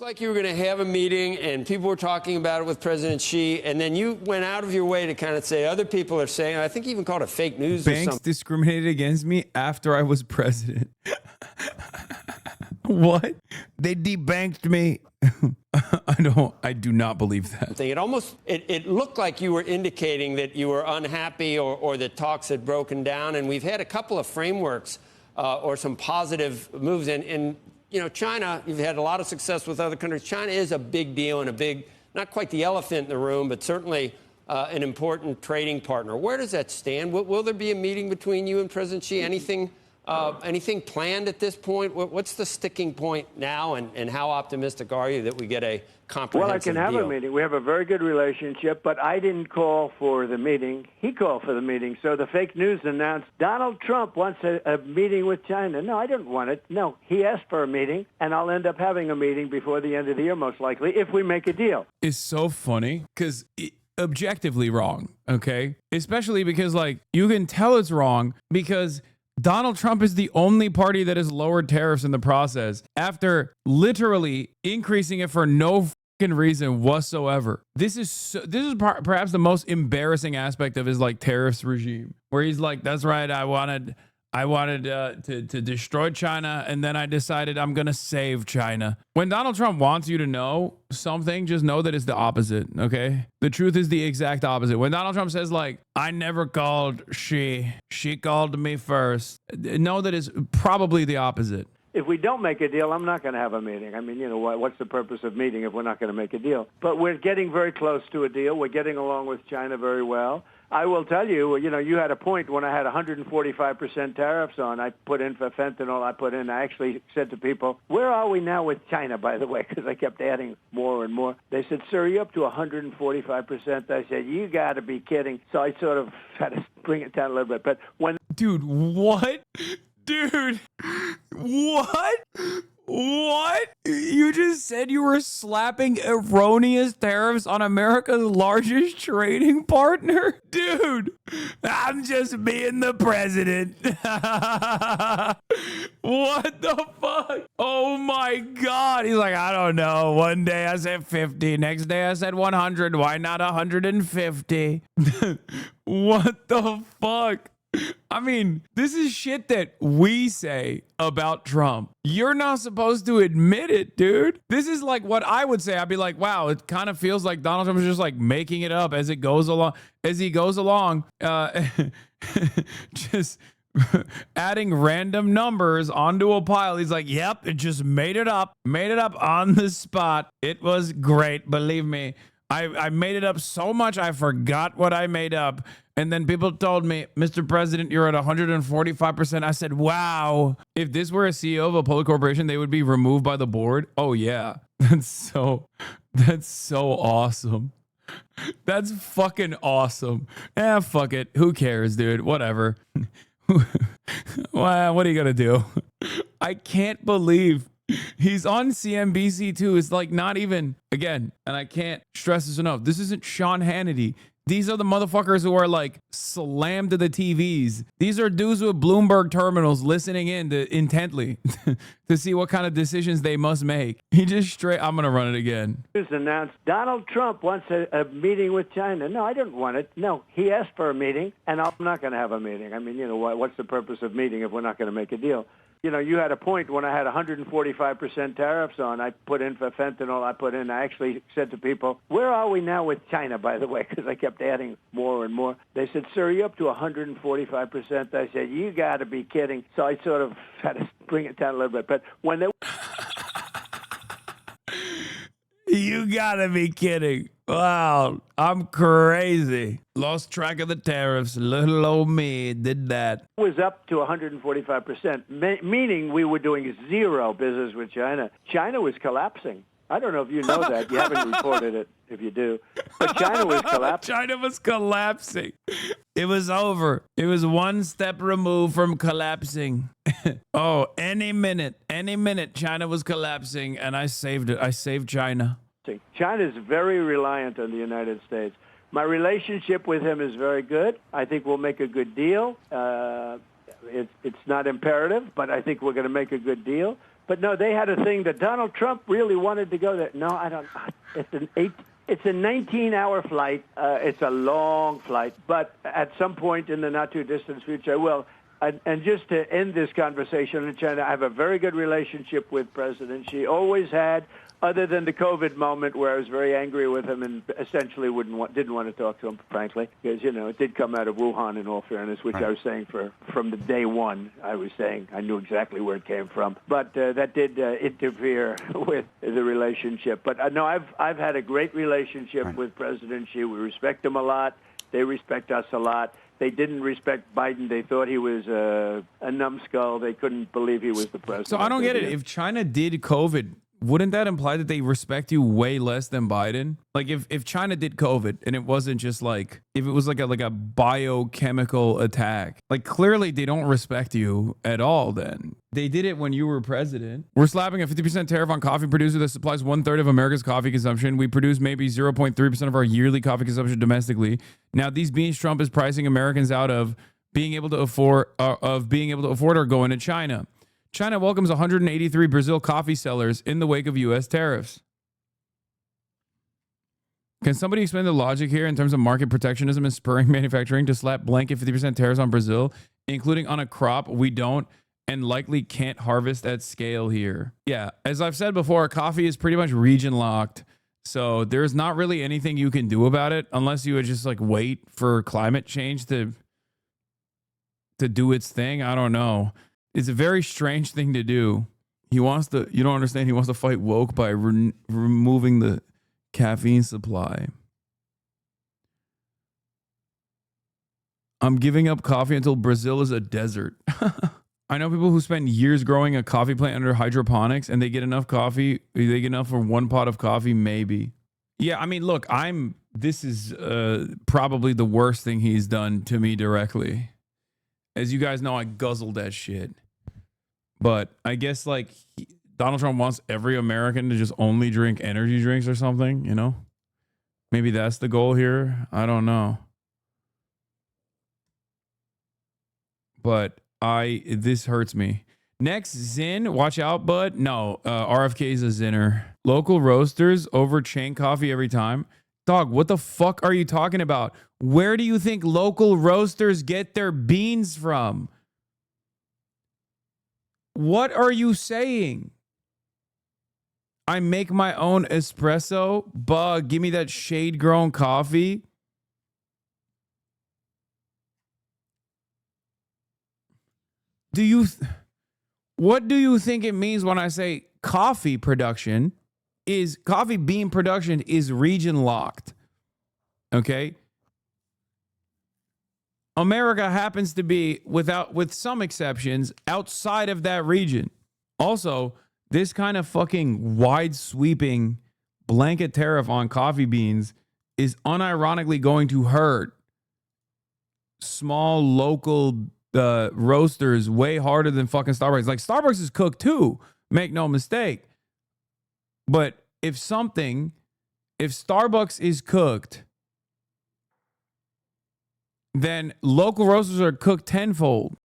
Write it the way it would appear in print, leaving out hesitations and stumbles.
Like you were going to have a meeting and people were talking about it with President Xi, and then you went out of your way to kind of say other people are saying, I think you even called it fake news or Banks something. discriminated against me after I was president. What? They debanked me. I do not believe that. It looked like you were indicating that you were unhappy or that talks had broken down, and we've had a couple of frameworks or some positive moves. And you know, China, you've had a lot of success with other countries. China is a big deal and a big, not quite the elephant in the room, but certainly an important trading partner. Where does that stand? Will there be a meeting between you and President Xi? Anything planned at this point? What's the sticking point now, and how optimistic are you that we get a comprehensive deal? Well, I can have a meeting. We have a very good relationship, but I didn't call for the meeting. He called for the meeting. So the fake news announced Donald Trump wants a meeting with China. No, I didn't want it. No, he asked for a meeting, and I'll end up having a meeting before the end of the year, most likely, if we make a deal. It's so funny because objectively wrong, okay? Especially because, like, you can tell it's wrong because Donald Trump is the only party that has lowered tariffs in the process after literally increasing it for no fucking reason whatsoever. This is perhaps the most embarrassing aspect of his like tariffs regime, where he's like, "That's right, I wanted to destroy China, and then I decided I'm gonna save China." When Donald Trump wants you to know something, just know that it's the opposite, okay? The truth is the exact opposite. When Donald Trump says, like, I never called she called me first, know that it's probably the opposite. If we don't make a deal, I'm not going to have a meeting. I mean, you know, what's the purpose of meeting if we're not going to make a deal? But we're getting very close to a deal. We're getting along with China very well. I will tell you, you know, you had a point when I had 145% tariffs on. I put in for fentanyl. I actually said to people, where are we now with China, by the way, because I kept adding more and more. They said, sir, you're up to 145%. I said, you got to be kidding. So I sort of had to bring it down a little bit. But when... Dude, what? Dude, what? What? You just said you were slapping erroneous tariffs on America's largest trading partner? Dude, I'm just being the president. What the fuck? Oh my God. He's like, I don't know. One day I said 50. Next day I said 100. Why not 150? What the fuck? I mean, this is shit that we say about Trump. You're not supposed to admit it, dude. This is like what I would say. I'd be like, wow, it kind of feels like Donald Trump is just like making it up as it goes along. As he goes along, just adding random numbers onto a pile. He's like, yep, it just made it up on the spot. It was great, believe me. I made it up so much I forgot what I made up. And then people told me, Mr. President, you're at 145%. I said, wow. If this were a CEO of a public corporation, they would be removed by the board. Oh, yeah. That's so awesome. That's fucking awesome. Fuck it. Who cares, dude? Whatever. Well, what are you going to do? I can't believe he's on CNBC too. It's like not even, again, and I can't stress this enough. This isn't Sean Hannity. These are the motherfuckers who are like slammed to the TVs. These are dudes with Bloomberg terminals listening in intently to see what kind of decisions they must make. He just straight, I'm going to run it again. Announced Donald Trump wants a meeting with China. No, I didn't want it. No, he asked for a meeting, and I'm not going to have a meeting. I mean, you know, what's the purpose of meeting if we're not going to make a deal? You know, you had a point when I had 145% tariffs on. I put in for fentanyl. I actually said to people, where are we now with China, by the way, because I kept adding more and more. They said, sir, you're up to 145%. I said, you got to be kidding. So I sort of had to bring it down a little bit. But when they... You gotta be kidding. Wow, I'm crazy. Lost track of the tariffs. Little old me did that. It was up to 145%, meaning we were doing zero business with China. China was collapsing. I don't know if you know that. You haven't reported it, if you do. But China was collapsing. China was collapsing. It was over. It was one step removed from collapsing. Oh, any minute, China was collapsing, and I saved it. I saved China. China is very reliant on the United States. My relationship with him is very good. I think we'll make a good deal. It's not imperative, but I think we're going to make a good deal. But no, they had a thing that Donald Trump really wanted to go there. No, I don't. It's a 19-hour flight. It's a long flight, but at some point in the not-too-distant future, I will. And just to end this conversation in China, I have a very good relationship with President Xi. Always had, other than the COVID moment where I was very angry with him and essentially didn't want to talk to him, frankly, because, it did come out of Wuhan, in all fairness, which I was saying from the day one. I was saying I knew exactly where it came from. But that did interfere with the relationship. But no, I've had a great relationship with President Xi. We respect him a lot. They respect us a lot. They didn't respect Biden. They thought he was a numbskull. They couldn't believe he was the president. So I don't get it. If China did COVID, wouldn't that imply that they respect you way less than Biden? Like if China did COVID and it wasn't just like, if it was like a biochemical attack, like clearly they don't respect you at all then. They did it when you were president. We're slapping a 50% tariff on coffee producer that supplies 1/3 of America's coffee consumption. We produce maybe 0.3% of our yearly coffee consumption domestically. Now these beans Trump is pricing Americans out of being able to afford are going to China. China welcomes 183 Brazil coffee sellers in the wake of U.S. tariffs. Can somebody explain the logic here in terms of market protectionism and spurring manufacturing to slap blanket 50% tariffs on Brazil, including on a crop we don't and likely can't harvest at scale here? Yeah, as I've said before, coffee is pretty much region locked. So there's not really anything you can do about it unless you would just like wait for climate change to do its thing. I don't know. It's a very strange thing to do. You don't understand, he wants to fight woke by removing the caffeine supply. I'm giving up coffee until Brazil is a desert. I know people who spend years growing a coffee plant under hydroponics and they get enough coffee. They get enough for one pot of coffee, maybe. Yeah, I mean, look, this is probably the worst thing he's done to me directly. As you guys know, I guzzled that shit. But I guess like Donald Trump wants every American to just only drink energy drinks or something, Maybe that's the goal here. I don't know. But this hurts me. Next, Zin, watch out, bud. No, RFK is a Zinner. Local roasters over chain coffee every time. Dog, what the fuck are you talking about? Where do you think local roasters get their beans from? What are you saying? I make my own espresso. Bug, give me that shade-grown coffee. What do you think it means when I say coffee bean production is region locked? Okay. America happens to be, with some exceptions, outside of that region. Also, this kind of fucking wide sweeping blanket tariff on coffee beans is unironically going to hurt small local roasters way harder than fucking Starbucks. Like Starbucks is cooked too, make no mistake. But if Starbucks is cooked, then local roasters are cooked tenfold.